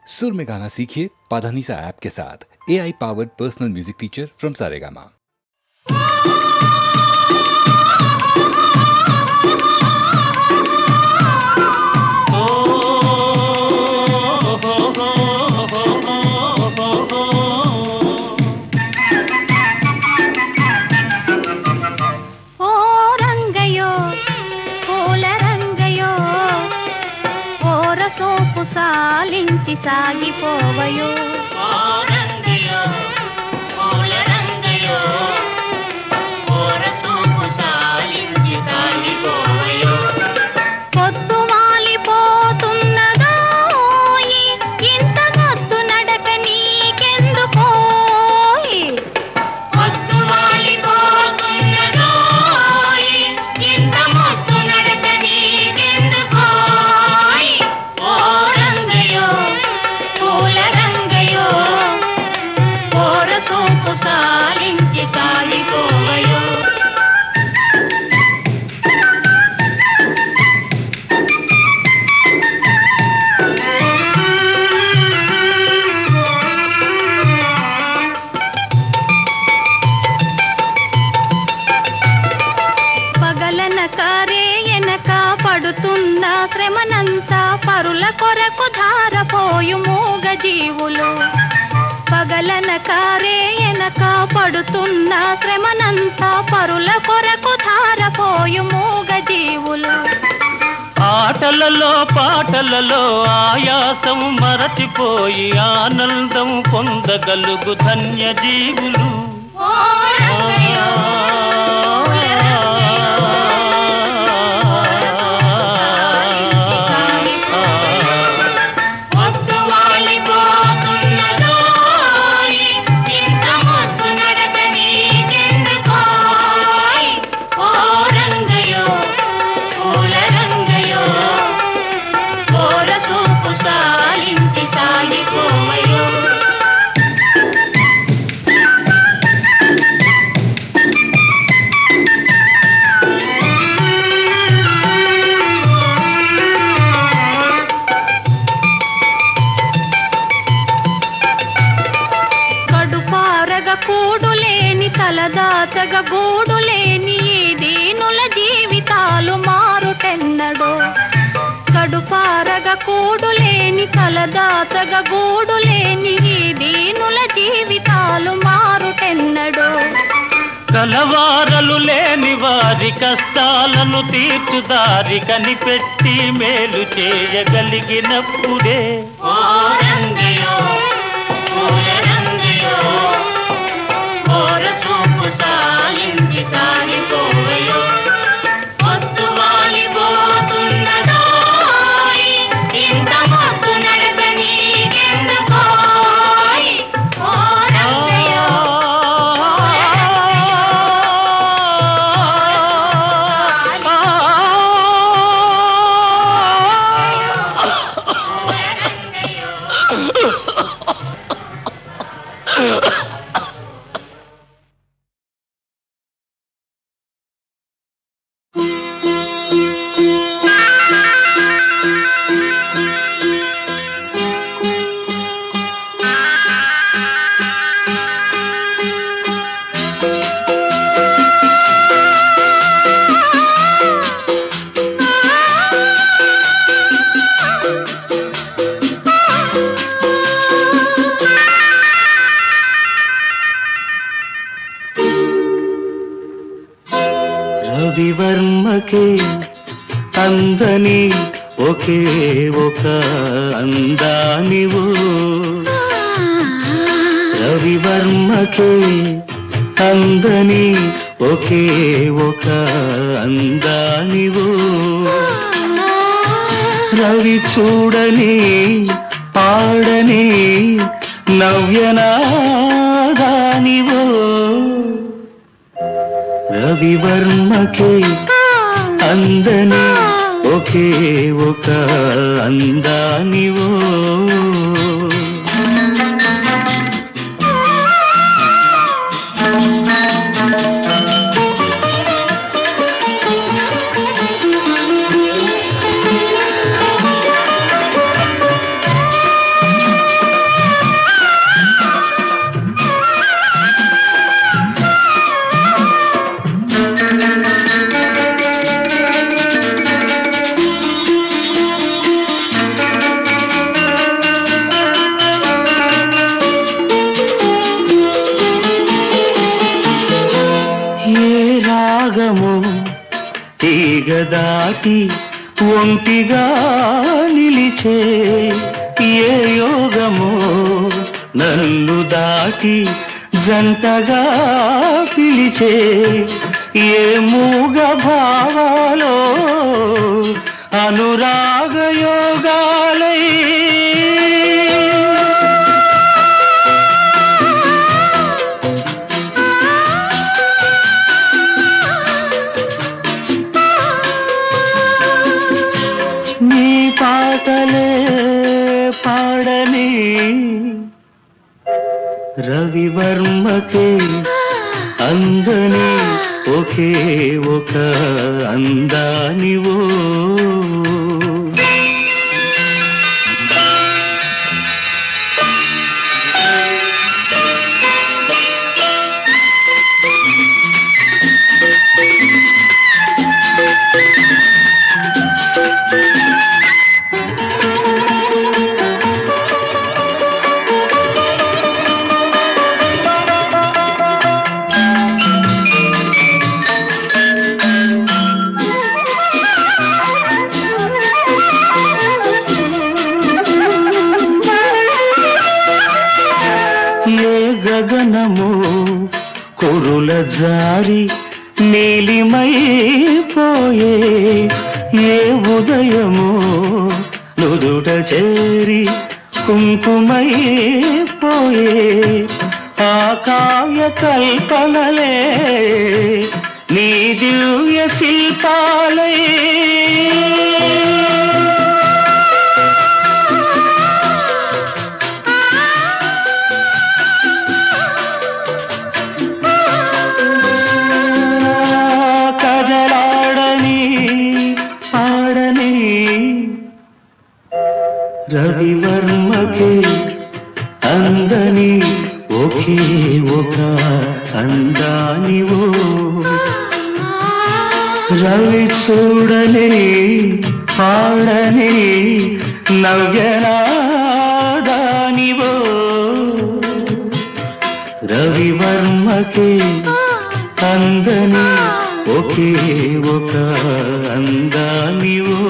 सुर में गाना सीखिए पाधानीसा ऐप के साथ। AI powered personal music teacher from Saregama. సాగిపోవయో రంగయో పూల రంగయో ఓరసూపు సాలించి సాగిపోవయో పొద్దు వాలిపోతున్నదోయి ఇంత మొద్దు నడక నీకెందుకోయి పొద్దు వాలిపోతున్నదోయి ఇంత మొద్దు నడక నీకెందుకోయి ఓ రంగయో పూల రంగయో ఓరసూపు సాలించి సాగిపోవయో పగలనక రేయనక పడుతున్న శ్రమనంతా పరుల కొరకు ధారపోయు మూగ జీవులు పగలనక రేయనక పడుతున్న శ్రమనంతా పరుల కొరకు ధారపోయు మూగ జీవులు ఆటలలో పాటలలో ఆయాసం మరచిపోయి ఆనందం పొందగలుగు ధన్య జీవులు ఓ రంగయో పూల రంగయో ఓరసూపు సాలించి సాగిపోవయో పొద్దు వాలిపోతున్నదోయి ఇంత మొద్దు నడక నీకెందుకోయ్ ఓ రంగయో పూల రంగయో ఓరసూపు సాలించి సాగిపోవయో కడుపారగ కూడులేని తలదాచగ గూడులేని ఈ దీనుల జీవితాలు మారుటెన్నడో కడుపారగ కూడులేని తలదాచగ గూడులేని ఈ దీనుల జీవితాలు మారుటెన్నడో కలవారలు లేని వారి కష్టాలను తీర్చుదారి కనిపెట్టి మేలు చేయగలిగినప్పుడే ఓ రంగయో పూల రంగయో ఓరసూపు సాలించి సాగిపోవయో పొద్దు వాలిపోతున్నదోయి ఇంత మొద్దు నడక నీకెందుకోయ్ ఓ రంగయో పూల రంగయో రవివర్మకే అందని ఒకే ఒక అందానివు రవివర్మకే అందని ఒకే ఒక అందానివు రవి చూడని పాడని నవ్యనాదానివు రవివర్మకే అందని ఒకే ఒక అందానివో తీగ దాటి ఒంటిగా నిలిచే ఏ యోగమో నన్ను దాటి జంటగా పిలిచే ఏ మూగ భావాలో అనురాగ యోగాలై నీ పాటలే పాడని రవివర్మకే అందని ఒకే ఒక అందానివో గగనము కురుల జారి నీలిమైపోయే ఏ ఉదయము నుదుట చేరి కుంకుమైపోయే ఆ కావ్య కల్పనలే నీ దివ్య శిల్పాలే రవివర్మకే అందని ఒకే ఒక అందానివో రవి చూడని పాడని నవ్యనాదానివో రవివర్మకే అందని ఒకే ఒక అందానివో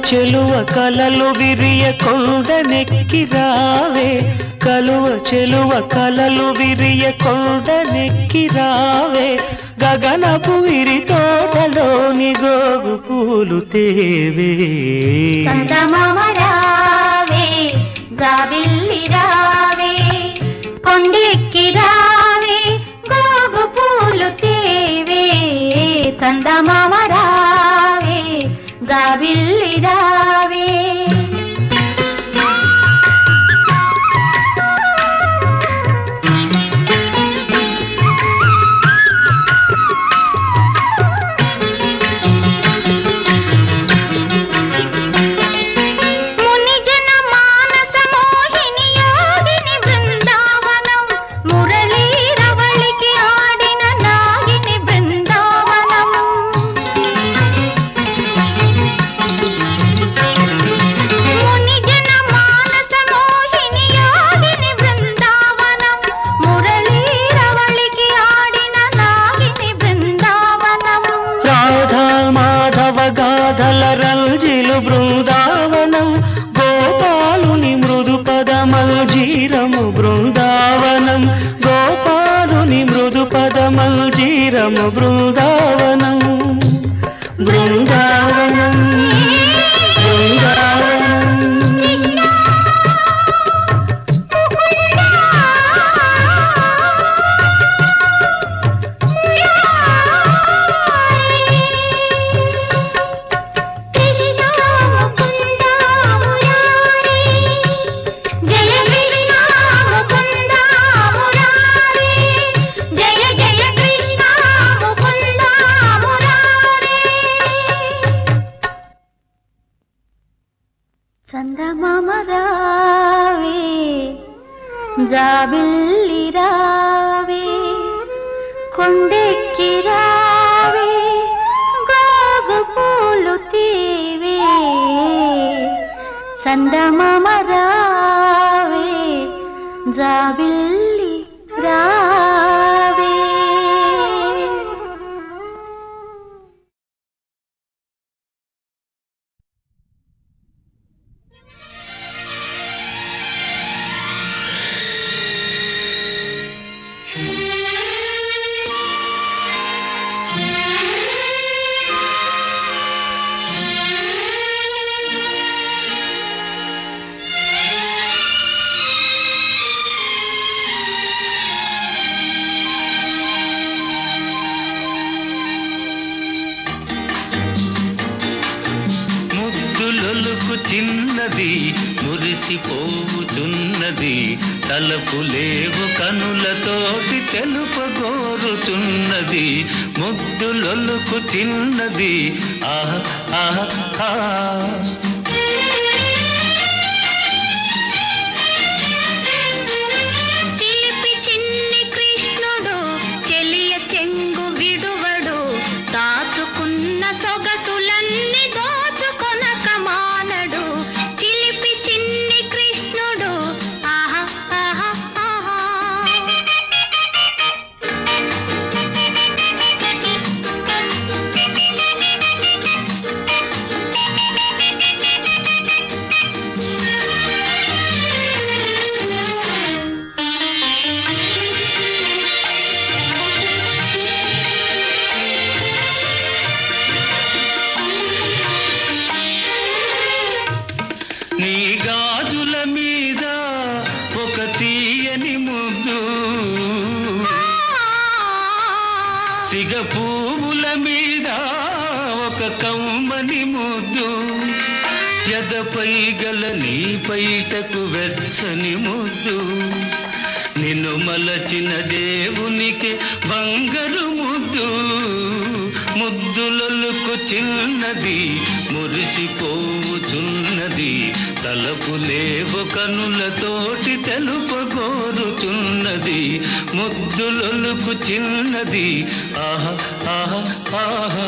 చెలువ కలలు విరియ కొండనెక్కి రావే కలువ చెలువ కలలు విరియ కొండనెక్కి రావే గగనపు విరి తోటలోని గోగు పూలు తేవే. చందమామ రావే జాబిల్లి రావే కొండెక్కి రావే గోగు పూలు తేవే. చందమామ రావే జాబిల్లి రావే. రంజిలు బృందావనం గోపాలుని మృదు పదమల్జీరము బృందావనం. గోపాలుని మృదు పదమల్జీరము బృందావనం. బృందావనం బృందావనం. చందమామ రావే జాబిల్లి రావే కొండెక్కి రావే గోగు పూలు తీవే. చందమామ రావే జాబిల్లి రావే. చిన్నది మురిసిపోవుచున్నది తలపులేవు కనులతోటి తెలుపగోరుచున్నది. ముద్దులొలుకు చిన్నది ఆహా ఆహా ఆహా. నీ గాజుల మీద ఒక తీయని ముద్దు, సిగ పువ్వుల మీద ఒక కమ్మని ముద్దు, ఎదపై గల నీ పైటకు వెచ్చని ముద్దు, నిన్ను మలచిన దేవునికి బంగారు ముద్దు. ముద్దులొలుకు చిన్నది మురిసిపోవుచున్నది తలపులేవు కనులతోటి తెలుపగోరుచున్నది. ముద్దులొలుకు చిన్నది ఆహా ఆహా ఆహా.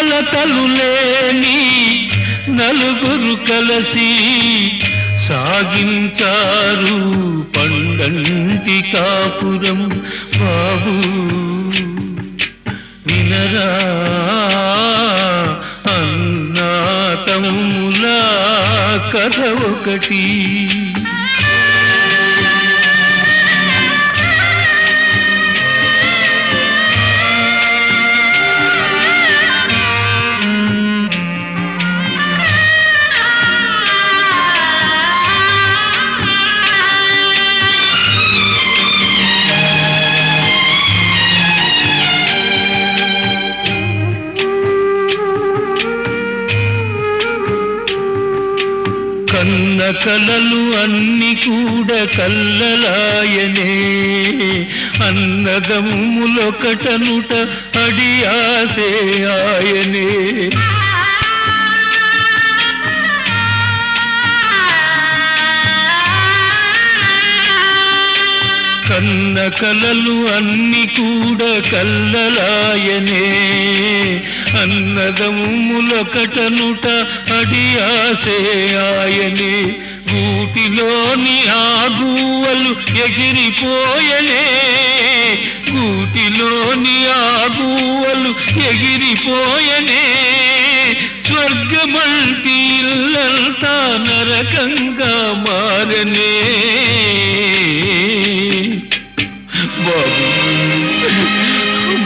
కలతలు లేని నలుగురు కలసి సాగించారు పండంటి కాపురం బాబు వినరా అన్నా తమ్ముల కథ ఒకటి కన్న కలలు అన్ని కూడా కల్లలాయనే అన్నదమ్ములొకటనుట అడి ఆసే ఆయనే కన్న కలలు అన్ని కూడా కల్లలాయనే అన్నదమ్ములొకటనుట అడి ఆసే ఆయనే గూటిలోని ఆగువలు ఎగిరిపోయనే గూటిలోని ఆగువలు ఎగిరిపోయనే స్వర్గమంటి ఇల్లంతా నరకంగా మారనే బాబు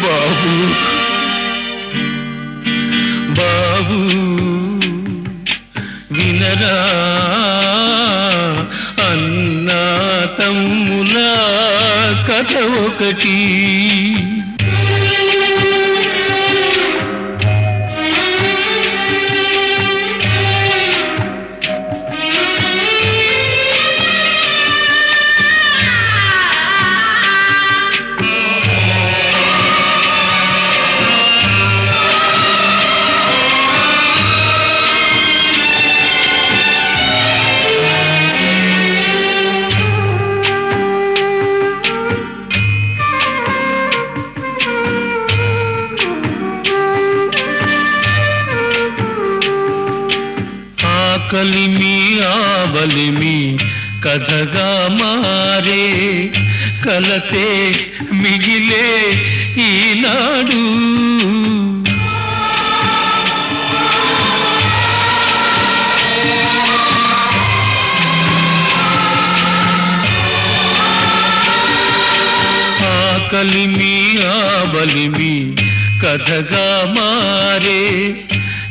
బాబు బాబు వినరా అన్నా తమ్ముల కథ ఒకటి కలిమి ఆబలిమి కథగా మారే కలతే మిగిలే ఈనాడు కలిమి ఆబలిమి కథగా మారే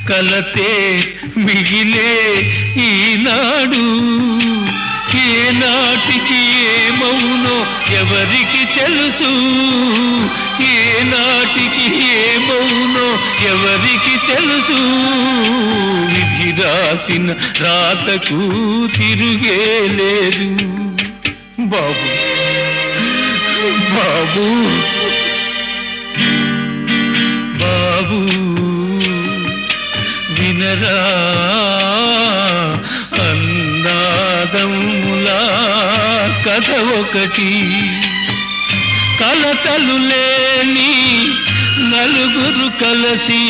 కలతే మిగిలే ఈనాడు ఏనాటికి ఏమవునో ఎవరికి తెలుసు ఏనాటికి ఏమవునో ఎవరికి తెలుసు విధి రాసిన రాతకు తిరుగే లేదు బాబు బాబు బాబు వినరా అన్నాదమ్ముల కథ ఒకటి కలతలు లేని నలుగురు కలసి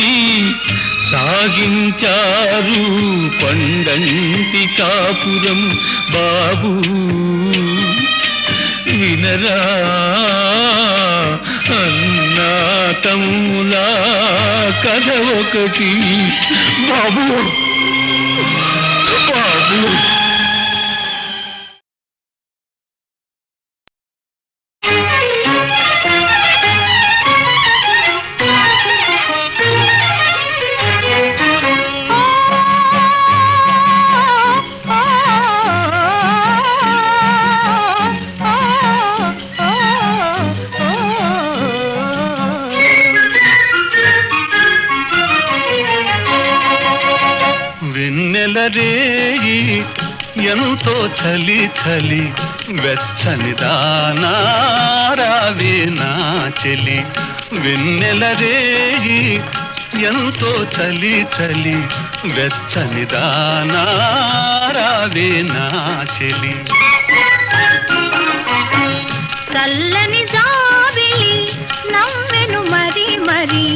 సాగించారు పండంటి కాపురం బాబు వినరా అన్నా తమ్ముల కథ ఒకటి బాబు బాబు వెన్నెలరేయి ఎంతో చలి చలి వెచ్చని దానారావే నా చెలి వెన్నెలరేయి ఎంతో చలి చలి వెచ్చని దానారావే నా చెలి చల్లని జాబిలి నవ్వెను మరి మరి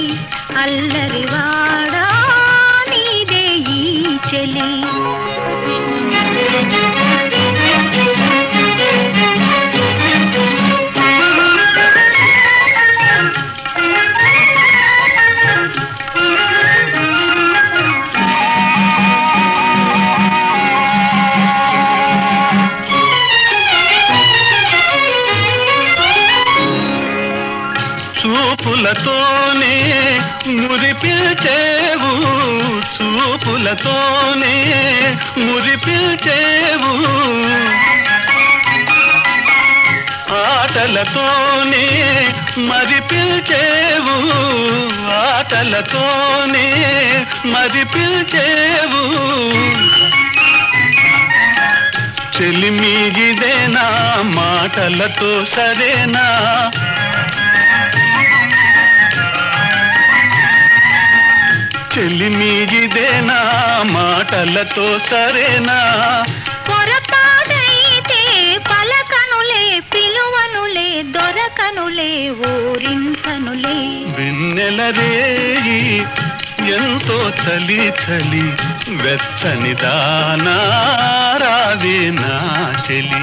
అల్లరివాడా నీదే ఈ చెలి చూపులతోనే మురిపిల్చేవు చూపులతోనే మురిపిల్చేవు ఆటలతోనే మరిపిల్చేవు ఆటలతోనే మరిపిల్చేవు చెలిమీగిదేనా మాటలతో సరేనా చెలిమీగిదేనా మాటలతో సరేనా పొరపాటైతే పలకనులే పిలువనులే దొరకనులే ఊరించనులే వెన్నెల రేయి ఎంతో చలి చలి వెచ్చని దానా రావే నా చెలి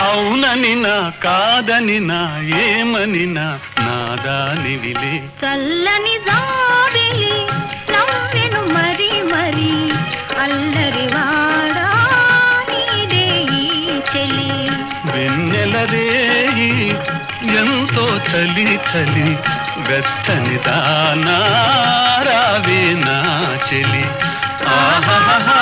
అవుననినా కాదనినా ఏమనినా నాదానివిలే చల్లని జాబిలి నవ్వెను మరి మరి అల్లరివాడా నీదే ఈ చెలి వెన్నెల రేయి ఎంతో చలి చలి వెచ్చని దానా రావే నా చెలి ఆహాహా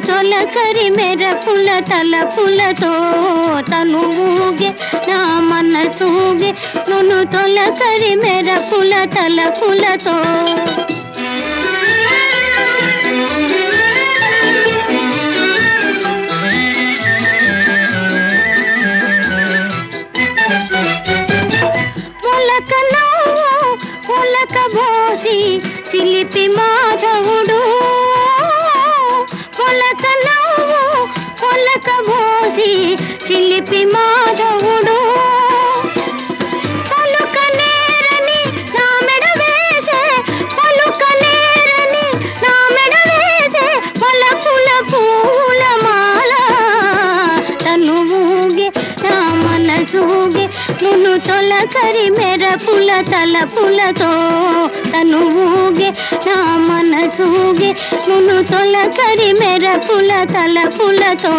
తొలకరి మెరపుల తలపులతో తనువుగే నా మనసూగే నును తొలకరి మెరపుల తలపులతో మొలక నవ్వు మొలక బోసి చిలిపి మాధవుడు పొలక నవ్వు పొలక బోసి చిలిపి మాధవుడు పలుక నేరని నా మెడ వేసే పలుక నేరని నా మెడ వేసే పలపుల పూల మాల తనువుగే నా మనసూగే నును తొలకరి మెరపుల తలపులతో తనువుగే నా మనసూగే నును తొలకరి మెరపుల తలపులతో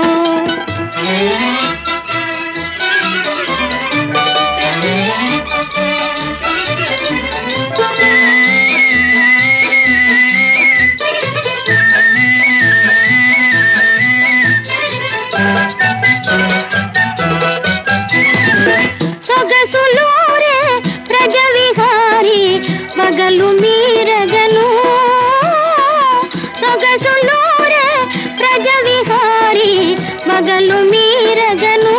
సొగసులోరే ప్రజ విహారి మగలు మీరగను సొగసులోరే ప్రజ విహారి మగలు మీరగను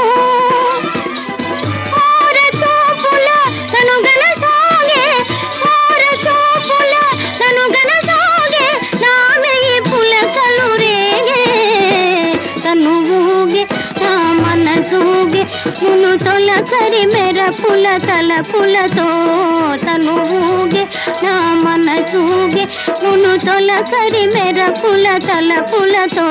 తొలకరి మెరపుల తలపులతో తను ఊగే నా మనసూగే నును తొలకరి మెరపుల తలపులతో